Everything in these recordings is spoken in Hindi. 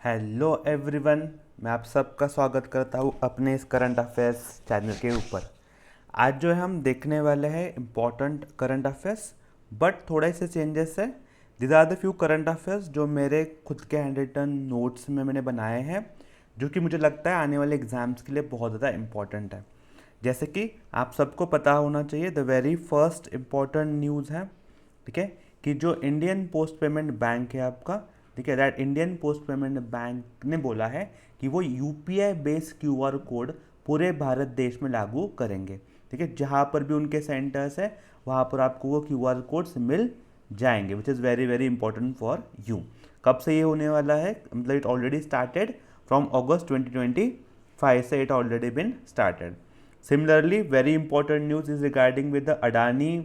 हेलो एवरीवन, मैं आप सबका स्वागत करता हूँ अपने इस करंट अफेयर्स चैनल के ऊपर। आज जो है हम देखने वाले हैं इम्पॉर्टेंट करंट अफेयर्स, बट थोड़े से चेंजेस है। This are the few current affairs जो मेरे खुद के हैंड रिटन नोट्स में मैंने बनाए हैं, जो कि मुझे लगता है आने वाले एग्जाम्स के लिए बहुत ज़्यादा इम्पॉर्टेंट है। जैसे कि आप सबको पता होना चाहिए, the very first important news है, ठीक है, कि जो इंडियन पोस्ट पेमेंट बैंक है आपका, ठीक है, that Indian post payment bank ने बोला है कि वो यूपीआई बेस्ड क्यूआर कोड पूरे भारत देश में लागू करेंगे। ठीक है, जहाँ पर भी उनके सेंटर्स है वहाँ पर आपको वो क्यूआर कोड्स मिल जाएंगे, विच is very very important for you. कब से ये होने वाला है? मतलब इट ऑलरेडी स्टार्टेड फ्रॉम अगस्त 2025 से it already been started. Similarly very important news is regarding with the Adani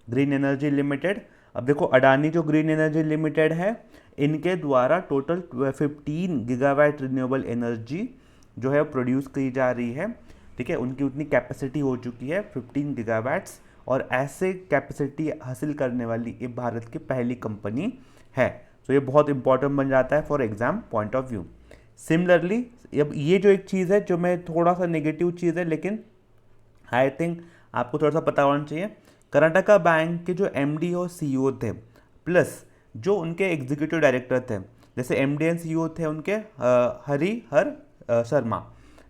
green energy limited. अब देखो, अडानी जो ग्रीन एनर्जी लिमिटेड है, इनके द्वारा टोटल 15 गीगावाट रिन्यूएबल एनर्जी जो है प्रोड्यूस की जा रही है। ठीक है, उनकी उतनी कैपेसिटी हो चुकी है 15 गीगावाट्स, और ऐसे कैपेसिटी हासिल करने वाली ये भारत की पहली कंपनी है। तो ये बहुत इंपॉर्टेंट बन जाता है for exam point of view. Similarly, अब ये जो एक चीज़ है जो मैं थोड़ा सा नेगेटिव चीज़ है, लेकिन आई थिंक आपको थोड़ा सा पता होना चाहिए। कर्नाटका बैंक के जो एमडी और सीईओ थे, प्लस जो उनके एग्जीक्यूटिव डायरेक्टर थे, जैसे एमडी एंड सीईओ थे उनके हरिहर शर्मा,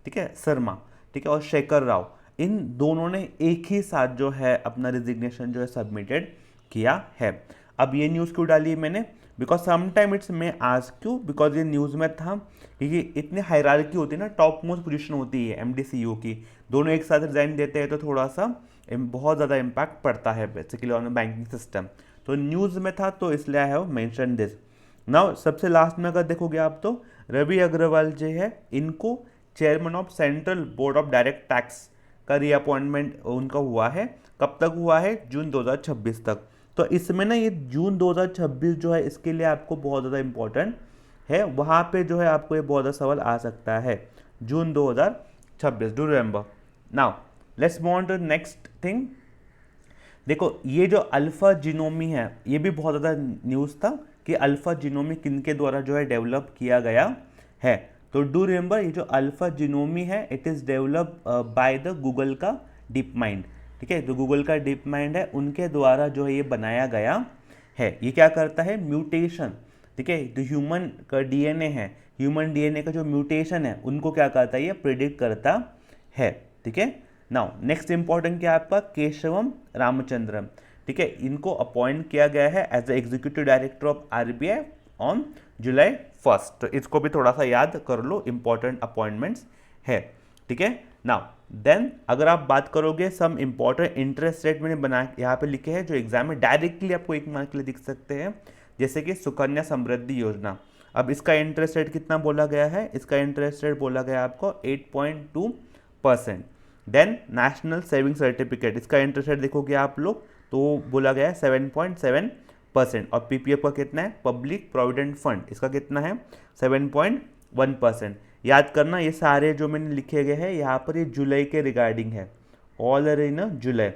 ठीक है, शर्मा, ठीक है, और शेखर राव, इन दोनों ने एक ही साथ जो है अपना रिजिग्नेशन जो है सबमिटेड किया है। अब ये न्यूज़ क्यों डाली है मैंने? बिकॉज समटाइम इट्स में आज क्यों, बिकॉज ये न्यूज़ में था, क्योंकि इतनी हायरार्की होती है ना, टॉप मोस्ट पोजीशन होती है एमडी सीईओ की, दोनों एक साथ रिजाइन देते हैं तो थोड़ा सा बहुत ज़्यादा इम्पैक्ट पड़ता है बेसिकली ऑन बैंकिंग सिस्टम। तो न्यूज़ में था तो इसलिए I have mention this. Now सबसे लास्ट में अगर देखोगे आप तो रवि अग्रवाल जो है, इनको chairman of central board of direct tax का रीअपॉइंटमेंट उनका हुआ है। कब तक हुआ है? जून 2026 तक। तो इसमें ना ये जून 2026 जो है, इसके लिए आपको बहुत ज़्यादा इंपॉर्टेंट है। वहाँ पे जो है आपको ये बहुत ज़्यादा सवाल आ सकता है, June 2026, do remember. Now let's move on to next thing. देखो, ये जो अल्फा जीनोमी है, ये भी बहुत ज़्यादा न्यूज़ था कि अल्फा जीनोमी किनके द्वारा जो है डेवलप किया गया है। तो डू रिमेंबर, ये जो अल्फा जीनोमी है, it is develop by the Google का डीप माइंड। ठीक है, जो गूगल का डीप माइंड है उनके द्वारा जो है ये बनाया गया है। ये क्या करता है? म्यूटेशन, ठीक है, जो ह्यूमन का डीएनए है, ह्यूमन डीएनए का जो म्यूटेशन है उनको क्या करता है? ये प्रिडिक्ट करता है। ठीक है, नाउ नेक्स्ट इंपॉर्टेंट क्या है आपका? केशवम रामचंद्रन, ठीक है, इनको अपॉइंट किया गया है as the executive director of RBI on July 1। तो इसको भी थोड़ा सा याद कर लो, इंपॉर्टेंट अपॉइंटमेंट्स है। ठीक है, नाउ देन अगर आप बात करोगे सम इंपॉर्टेंट इंटरेस्ट रेट मैंने बना यहाँ पे लिखे हैं जो एग्जाम में डायरेक्टली आपको 1 मार्क के लिए दिख सकते हैं, जैसे कि सुकन्या समृद्धि योजना। अब इसका इंटरेस्ट रेट कितना बोला गया है? इसका इंटरेस्ट रेट बोला गया आपको 8.2%। देन नेशनल सेविंग सर्टिफिकेट, इसका इंटरेस्ट रेट देखोगे आप लोग तो बोला गया है 7.7%। और पीपीएफ का कितना है? पब्लिक प्रोविडेंट फंड, इसका कितना है? 7.1%। याद करना, ये सारे जो मैंने लिखे गए हैं यहाँ पर, ये जुलाई के रिगार्डिंग है, ऑल आर इन जुलाई।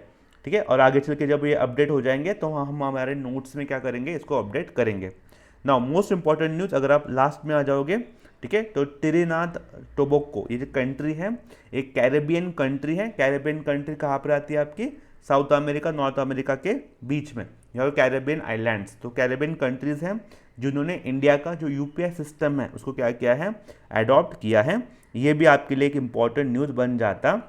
ठीक है, और आगे चल के जब ये अपडेट हो जाएंगे तो हम हमारे नोट्स में क्या करेंगे? इसको अपडेट करेंगे। नाउ मोस्ट इंपॉर्टेंट न्यूज़, अगर आप लास्ट में आ जाओगे, ठीक है, तो ट्रिनिदाद टोबैगो, ये जो कंट्री है, एक कैरेबियन कंट्री है। कैरेबियन कंट्री कहाँ पर आती है आपकी? साउथ अमेरिका नॉर्थ अमेरिका के बीच में, यहाँ कैरेबियन आइलैंड्स। तो कैरेबियन कंट्रीज हैं जिन्होंने इंडिया का जो यूपीआई सिस्टम है उसको क्या किया है? अडॉप्ट किया है। ये भी आपके लिए एक इंपॉर्टेंट न्यूज़ बन जाता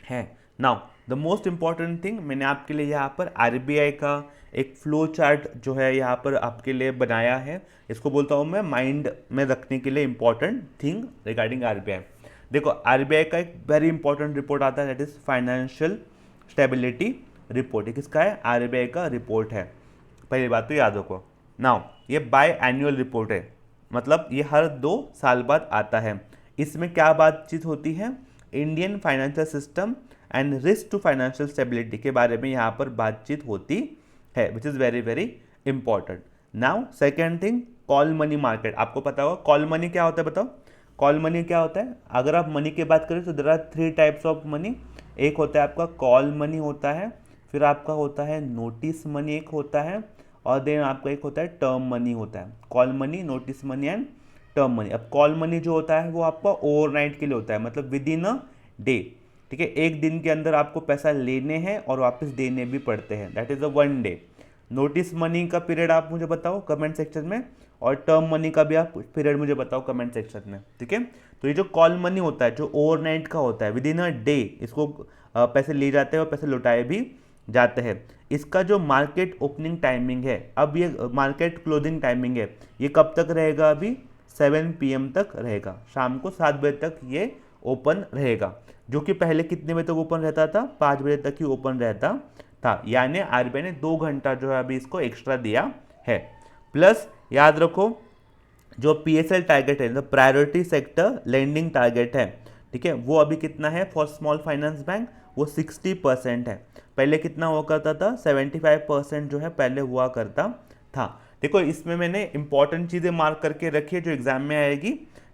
है। Now the most important thing, मैंने आपके लिए यहाँ पर आरबीआई का एक फ्लो चार्ट जो है यहाँ पर आपके लिए बनाया है। इसको बोलता हूँ मैं माइंड में रखने के लिए इंपॉर्टेंट थिंग रिगार्डिंग आरबीआई। देखो, आरबीआई का एक वेरी इंपॉर्टेंट रिपोर्ट आता है, that is financial stability report. ये किसका है? आरबीआई का रिपोर्ट है। पहली बात तो याद रखो। नाउ ये बाय एनुअल रिपोर्ट है, मतलब ये हर 2 साल बाद आता है। इसमें क्या बातचीत होती है? Indian financial system and risk to financial stability के बारे में यहाँ पर बातचीत होती है, which is very very important. Now second thing, call money market. आपको पता होगा कॉल मनी क्या होता है, बताओ। कॉल मनी क्या होता है? अगर आप मनी की बात करें तो there are 3 types of money. एक होता है आपका कॉल मनी होता है, फिर आपका होता है नोटिस मनी एक होता है, और देन आपका एक होता है टर्म मनी होता है। Call money, notice money and term money. अब कॉल मनी जो होता है वो आपका ओवरनाइट के लिए होता है, मतलब विद इन अ डे, ठीक है, एक दिन के अंदर आपको पैसा लेने हैं और वापस देने भी पड़ते हैं, that is a 1 day. Notice money का पीरियड आप मुझे बताओ कमेंट सेक्शन में, और टर्म मनी का भी आप पीरियड मुझे बताओ कमेंट सेक्शन में, ठीक है। तो ये जो कॉल मनी होता है जो ओवरनाइट का होता है विद इन अ डे, इसको पैसे लिए जाते हैं और पैसे लौटाए भी जाते हैं। इसका जो मार्केट ओपनिंग टाइमिंग है, अब ये मार्केट क्लोजिंग टाइमिंग है, ये कब तक रहेगा, अभी 7 PM तक रहेगा, शाम को 7 बजे तक ये ओपन रहेगा, जो कि पहले कितने बजे तक ओपन रहता था, 5 बजे तक ही ओपन रहता था। यानी आरबीआई ने 2 घंटा जो है अभी इसको एक्स्ट्रा दिया है। प्लस याद रखो जो PSL टारगेट है, प्रायोरिटी सेक्टर लेंडिंग टारगेट है, ठीक है, वो अभी कितना है फॉर स्मॉल फाइनेंस बैंक, वो 60% है। पहले कितना हुआ करता था, 75% जो है पहले हुआ करता था। देखो इसमें मैंने इंपॉर्टेंट चीज़ें मार्क करके रखी है जो एग्जाम में आएगी,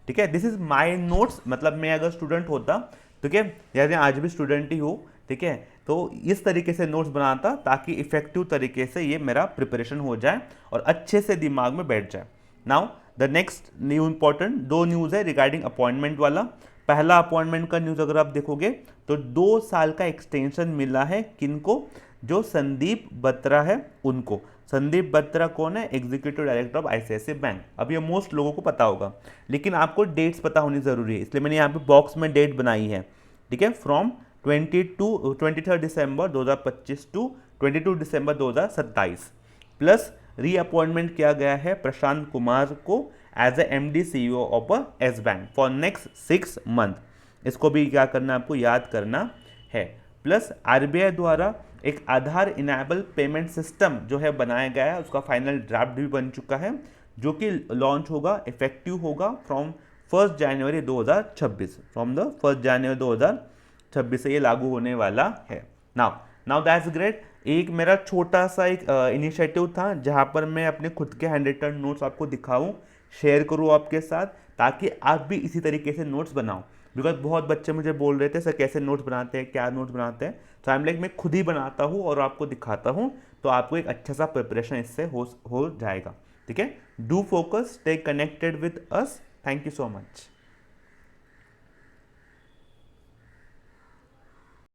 ठीक है। दिस इज माई नोट्स, मतलब मैं अगर स्टूडेंट होता, ठीक है, जैसे आज भी स्टूडेंट ही हूँ, ठीक है, तो इस तरीके से नोट्स बनाता ताकि इफेक्टिव तरीके से ये मेरा प्रिपरेशन हो जाए और अच्छे से दिमाग में बैठ जाए। Now the next new important 2 news है रिगार्डिंग अपॉइंटमेंट वाला। पहला अपॉइंटमेंट का न्यूज़ अगर आप देखोगे तो 2 साल का एक्सटेंशन मिला है किनको, जो संदीप बत्रा है उनको। संदीप बत्रा कौन है, executive director of ICICI bank. अब ये मोस्ट लोगों को पता होगा, लेकिन आपको डेट्स पता होनी जरूरी है, इसलिए मैंने यहाँ पे बॉक्स में डेट बनाई है, ठीक है, फ्रॉम 23 दिसंबर 2025 टू 22 दिसंबर 2027। प्लस रीअपॉइंटमेंट किया गया है प्रशांत कुमार को एज ए MD CEO ऑफ Yes bank for next 6 month. इसको भी क्या करना है, आपको याद करना है। प्लस आरबीआई द्वारा एक आधार इनेबल पेमेंट सिस्टम जो है बनाया गया है, उसका फाइनल ड्राफ्ट भी बन चुका है, जो कि लॉन्च होगा, इफेक्टिव होगा फ्रॉम 1 जनवरी 2026, फ्रॉम द 1 जनवरी 2026 से ये लागू होने वाला है। Now that's great. एक मेरा छोटा सा एक इनिशिएटिव था जहाँ पर मैं अपने खुद के हैंड रिटन नोट्स आपको दिखाऊं, शेयर करूँ आपके साथ, ताकि आप भी इसी तरीके से नोट्स बनाओ। बिकॉज बहुत बच्चे मुझे बोल रहे थे सर कैसे नोट्स बनाते हैं, क्या नोट्स बनाते हैं, तो आई एम लाइक मैं खुद ही बनाता हूँ और आपको दिखाता हूँ, तो आपको एक अच्छा सा प्रिपरेशन इससे हो जाएगा, ठीक है। Do focus, stay connected with us, thank you so much.